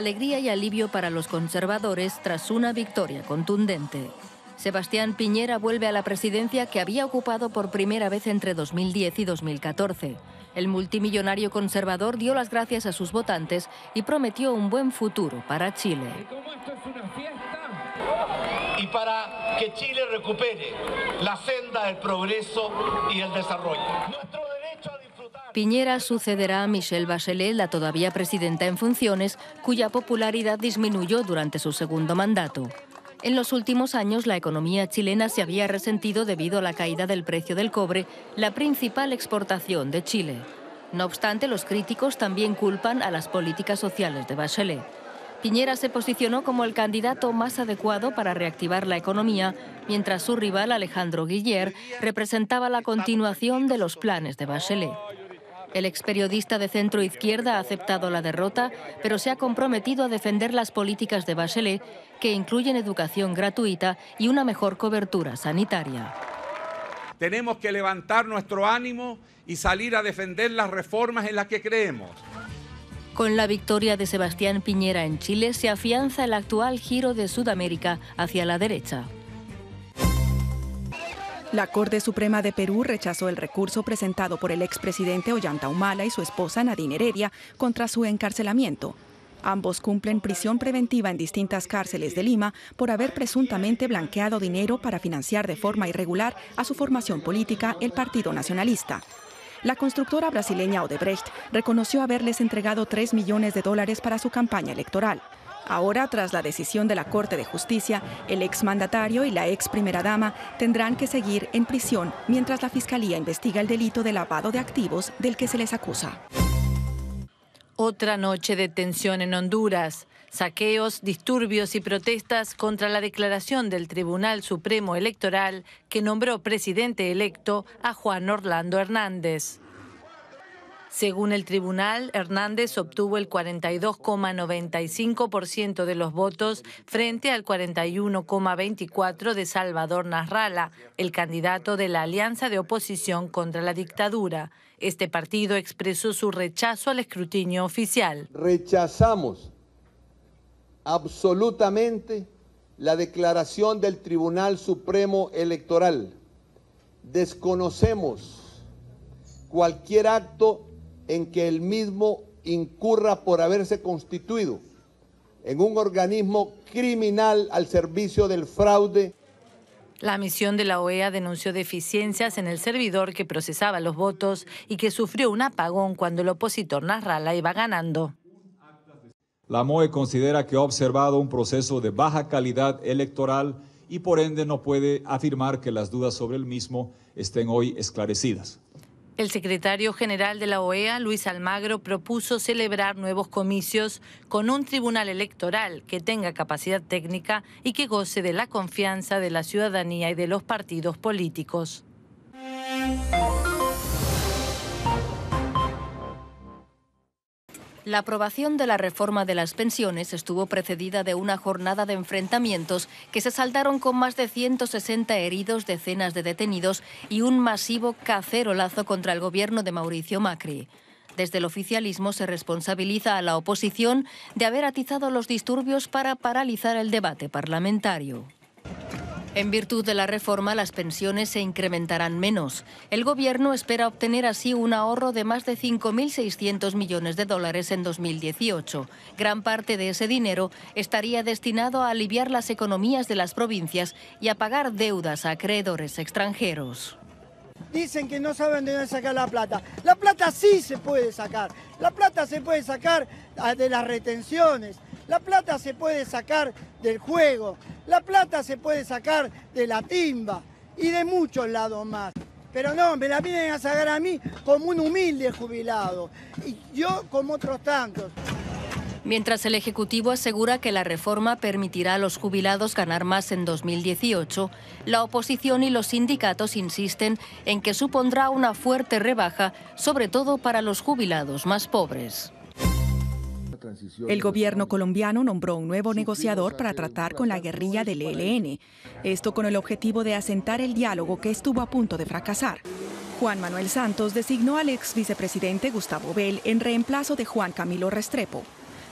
alegría y alivio para los conservadores tras una victoria contundente. Sebastián Piñera vuelve a la presidencia que había ocupado por primera vez entre 2010 y 2014. El multimillonario conservador dio las gracias a sus votantes y prometió un buen futuro para Chile. Y para que Chile recupere la senda del progreso y el desarrollo. Nuestro derecho a disfrutar. Piñera sucederá a Michelle Bachelet, la todavía presidenta en funciones, cuya popularidad disminuyó durante su segundo mandato. En los últimos años, la economía chilena se había resentido debido a la caída del precio del cobre, la principal exportación de Chile. No obstante, los críticos también culpan a las políticas sociales de Bachelet. Piñera se posicionó como el candidato más adecuado para reactivar la economía, mientras su rival Alejandro Guillier representaba la continuación de los planes de Bachelet. El experiodista de centro-izquierda ha aceptado la derrota, pero se ha comprometido a defender las políticas de Bachelet, que incluyen educación gratuita y una mejor cobertura sanitaria. Tenemos que levantar nuestro ánimo y salir a defender las reformas en las que creemos. Con la victoria de Sebastián Piñera en Chile se afianza el actual giro de Sudamérica hacia la derecha. La Corte Suprema de Perú rechazó el recurso presentado por el expresidente Ollanta Humala y su esposa Nadine Heredia contra su encarcelamiento. Ambos cumplen prisión preventiva en distintas cárceles de Lima por haber presuntamente blanqueado dinero para financiar de forma irregular a su formación política, el Partido Nacionalista. La constructora brasileña Odebrecht reconoció haberles entregado $3 millones para su campaña electoral. Ahora, tras la decisión de la Corte de Justicia, el exmandatario y la ex primera dama tendrán que seguir en prisión mientras la Fiscalía investiga el delito de lavado de activos del que se les acusa. Otra noche de tensión en Honduras. Saqueos, disturbios y protestas contra la declaración del Tribunal Supremo Electoral que nombró presidente electo a Juan Orlando Hernández. Según el tribunal, Hernández obtuvo el 42,95% de los votos frente al 41,24% de Salvador Nasralla, el candidato de la Alianza de Oposición contra la Dictadura. Este partido expresó su rechazo al escrutinio oficial. Rechazamos absolutamente la declaración del Tribunal Supremo Electoral. Desconocemos cualquier acto en que el mismo incurra por haberse constituido en un organismo criminal al servicio del fraude. La misión de la OEA denunció deficiencias en el servidor que procesaba los votos y que sufrió un apagón cuando el opositor Nasralla iba ganando. La MOE considera que ha observado un proceso de baja calidad electoral y por ende no puede afirmar que las dudas sobre el mismo estén hoy esclarecidas. El secretario general de la OEA, Luis Almagro, propuso celebrar nuevos comicios con un tribunal electoral que tenga capacidad técnica y que goce de la confianza de la ciudadanía y de los partidos políticos. La aprobación de la reforma de las pensiones estuvo precedida de una jornada de enfrentamientos que se saldaron con más de 160 heridos, decenas de detenidos y un masivo cacerolazo contra el gobierno de Mauricio Macri. Desde el oficialismo se responsabiliza a la oposición de haber atizado los disturbios para paralizar el debate parlamentario. En virtud de la reforma, las pensiones se incrementarán menos. El gobierno espera obtener así un ahorro de más de 5.600 millones de dólares en 2018. Gran parte de ese dinero estaría destinado a aliviar las economías de las provincias y a pagar deudas a acreedores extranjeros. Dicen que no saben de dónde sacar la plata. La plata sí se puede sacar. La plata se puede sacar de las retenciones. La plata se puede sacar del juego, la plata se puede sacar de la timba y de muchos lados más. Pero no, me la vienen a sacar a mí como un humilde jubilado y yo como otros tantos. Mientras el Ejecutivo asegura que la reforma permitirá a los jubilados ganar más en 2018, la oposición y los sindicatos insisten en que supondrá una fuerte rebaja, sobre todo para los jubilados más pobres. El gobierno colombiano nombró un nuevo negociador para tratar con la guerrilla del ELN. Esto con el objetivo de asentar el diálogo que estuvo a punto de fracasar. Juan Manuel Santos designó al ex vicepresidente Gustavo Bell en reemplazo de Juan Camilo Restrepo.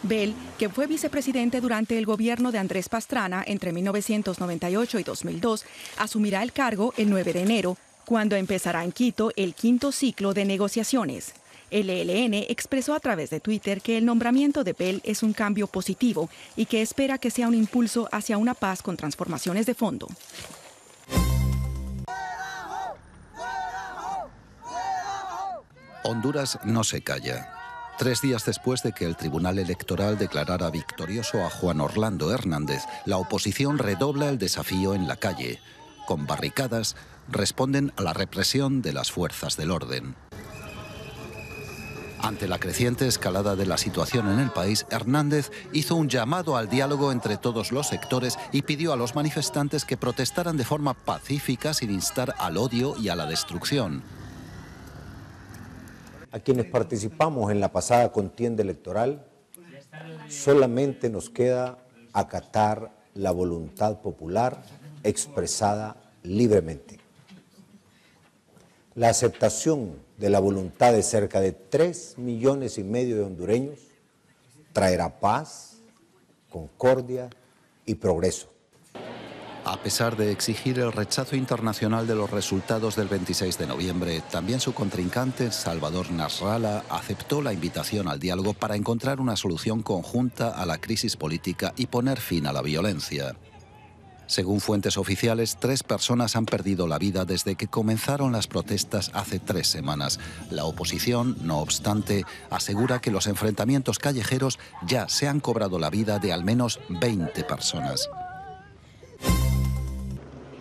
Bell, que fue vicepresidente durante el gobierno de Andrés Pastrana entre 1998 y 2002, asumirá el cargo el 9 de enero, cuando empezará en Quito el quinto ciclo de negociaciones. El ELN expresó a través de Twitter que el nombramiento de Bell es un cambio positivo y que espera que sea un impulso hacia una paz con transformaciones de fondo. Honduras no se calla. 3 días después de que el Tribunal Electoral declarara victorioso a Juan Orlando Hernández, la oposición redobla el desafío en la calle. Con barricadas, responden a la represión de las fuerzas del orden. Ante la creciente escalada de la situación en el país, Hernández hizo un llamado al diálogo entre todos los sectores y pidió a los manifestantes que protestaran de forma pacífica sin instar al odio y a la destrucción. A quienes participamos en la pasada contienda electoral, solamente nos queda acatar la voluntad popular expresada libremente. La aceptación de la voluntad de cerca de 3,5 millones de hondureños traerá paz, concordia y progreso. A pesar de exigir el rechazo internacional de los resultados del 26 de noviembre, también su contrincante, Salvador Nasrallah, aceptó la invitación al diálogo para encontrar una solución conjunta a la crisis política y poner fin a la violencia. Según fuentes oficiales, 3 personas han perdido la vida desde que comenzaron las protestas hace 3 semanas. La oposición, no obstante, asegura que los enfrentamientos callejeros ya se han cobrado la vida de al menos 20 personas.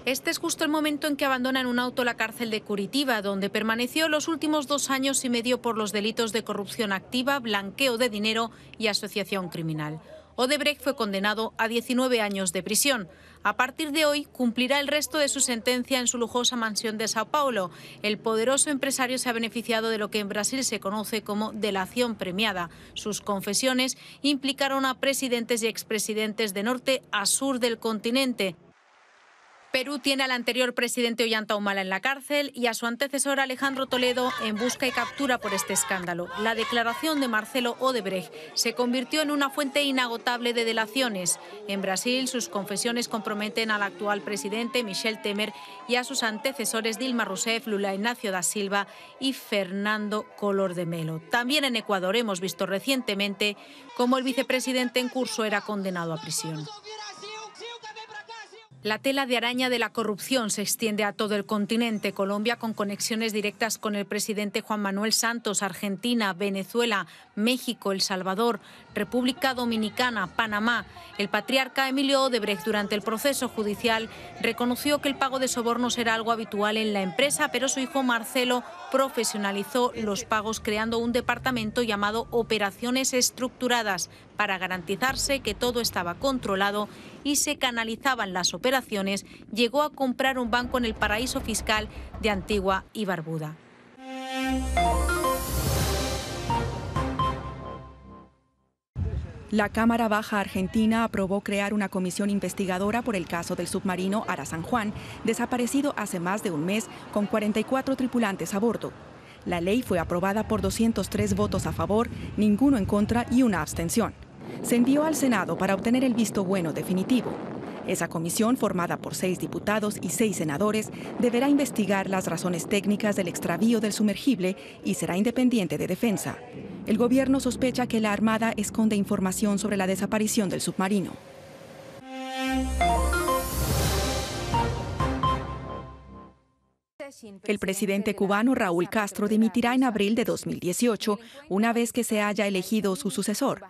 Este es justo el momento en que abandona en un auto la cárcel de Curitiba, donde permaneció los últimos 2 años y medio por los delitos de corrupción activa, blanqueo de dinero y asociación criminal. Odebrecht fue condenado a 19 años de prisión. A partir de hoy cumplirá el resto de su sentencia en su lujosa mansión de Sao Paulo. El poderoso empresario se ha beneficiado de lo que en Brasil se conoce como delación premiada. Sus confesiones implicaron a presidentes y expresidentes de norte a sur del continente. Perú tiene al anterior presidente Ollanta Humala en la cárcel y a su antecesor Alejandro Toledo en busca y captura por este escándalo. La declaración de Marcelo Odebrecht se convirtió en una fuente inagotable de delaciones. En Brasil, sus confesiones comprometen al actual presidente Michel Temer y a sus antecesores Dilma Rousseff, Lula Inácio da Silva y Fernando Collor de Mello. También en Ecuador hemos visto recientemente cómo el vicepresidente en curso era condenado a prisión. La tela de araña de la corrupción se extiende a todo el continente. Colombia, con conexiones directas con el presidente Juan Manuel Santos, Argentina, Venezuela, México, El Salvador, República Dominicana, Panamá. El patriarca Emilio Odebrecht, durante el proceso judicial, reconoció que el pago de sobornos era algo habitual en la empresa, pero su hijo Marcelo profesionalizó los pagos creando un departamento llamado Operaciones Estructuradas para garantizarse que todo estaba controlado y se canalizaban las operaciones. Llegó a comprar un banco en el paraíso fiscal de Antigua y Barbuda. La Cámara Baja Argentina aprobó crear una comisión investigadora por el caso del submarino Ara San Juan, desaparecido hace más de un mes con 44 tripulantes a bordo. La ley fue aprobada por 203 votos a favor, ninguno en contra y una abstención. Se envió al Senado para obtener el visto bueno definitivo. Esa comisión, formada por 6 diputados y 6 senadores, deberá investigar las razones técnicas del extravío del sumergible y será independiente de defensa. El gobierno sospecha que la Armada esconde información sobre la desaparición del submarino. El presidente cubano Raúl Castro dimitirá en abril de 2018, una vez que se haya elegido su sucesor.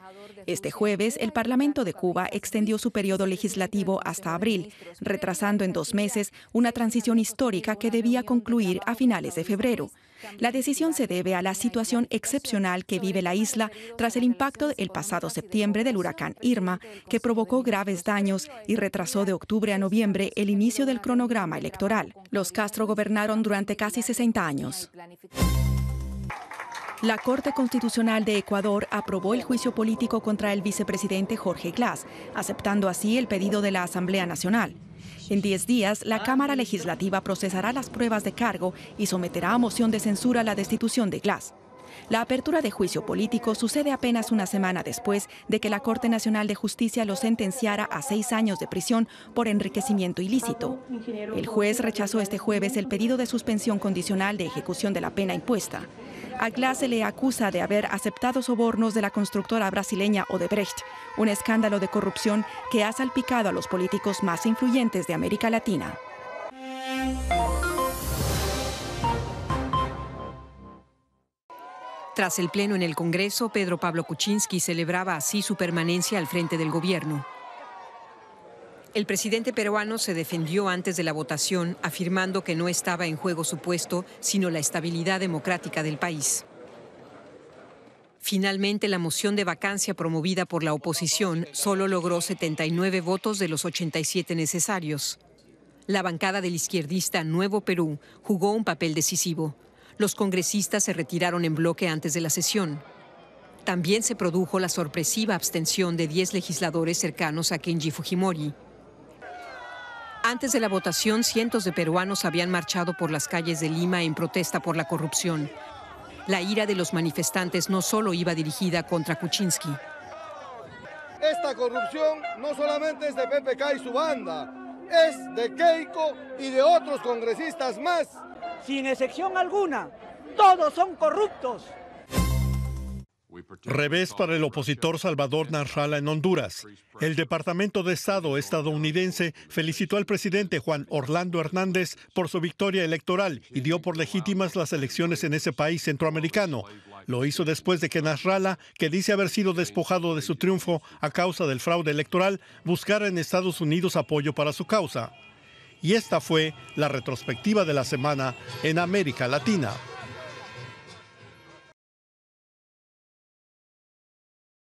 Este jueves, el Parlamento de Cuba extendió su periodo legislativo hasta abril, retrasando en 2 meses una transición histórica que debía concluir a finales de febrero. La decisión se debe a la situación excepcional que vive la isla tras el impacto el pasado septiembre del huracán Irma, que provocó graves daños y retrasó de octubre a noviembre el inicio del cronograma electoral. Los Castro gobernaron durante casi 60 años. La Corte Constitucional de Ecuador aprobó el juicio político contra el vicepresidente Jorge Glass, aceptando así el pedido de la Asamblea Nacional. En 10 días, la Cámara Legislativa procesará las pruebas de cargo y someterá a moción de censura la destitución de Glass. La apertura de juicio político sucede apenas una semana después de que la Corte Nacional de Justicia lo sentenciara a 6 años de prisión por enriquecimiento ilícito. El juez rechazó este jueves el pedido de suspensión condicional de ejecución de la pena impuesta. A Glass se le acusa de haber aceptado sobornos de la constructora brasileña Odebrecht, un escándalo de corrupción que ha salpicado a los políticos más influyentes de América Latina. Tras el pleno en el Congreso, Pedro Pablo Kuczynski celebraba así su permanencia al frente del gobierno. El presidente peruano se defendió antes de la votación, afirmando que no estaba en juego su puesto, sino la estabilidad democrática del país. Finalmente, la moción de vacancia promovida por la oposición solo logró 79 votos de los 87 necesarios. La bancada del izquierdista Nuevo Perú jugó un papel decisivo. Los congresistas se retiraron en bloque antes de la sesión. También se produjo la sorpresiva abstención de 10 legisladores cercanos a Kenji Fujimori. Antes de la votación, cientos de peruanos habían marchado por las calles de Lima en protesta por la corrupción. La ira de los manifestantes no solo iba dirigida contra Kuczynski. Esta corrupción no solamente es de PPK y su banda, es de Keiko y de otros congresistas más. Sin excepción alguna, todos son corruptos. Revés para el opositor Salvador Nasralla en Honduras. El Departamento de Estado estadounidense felicitó al presidente Juan Orlando Hernández por su victoria electoral y dio por legítimas las elecciones en ese país centroamericano. Lo hizo después de que Nasralla, que dice haber sido despojado de su triunfo a causa del fraude electoral, buscara en Estados Unidos apoyo para su causa. Y esta fue la retrospectiva de la semana en América Latina.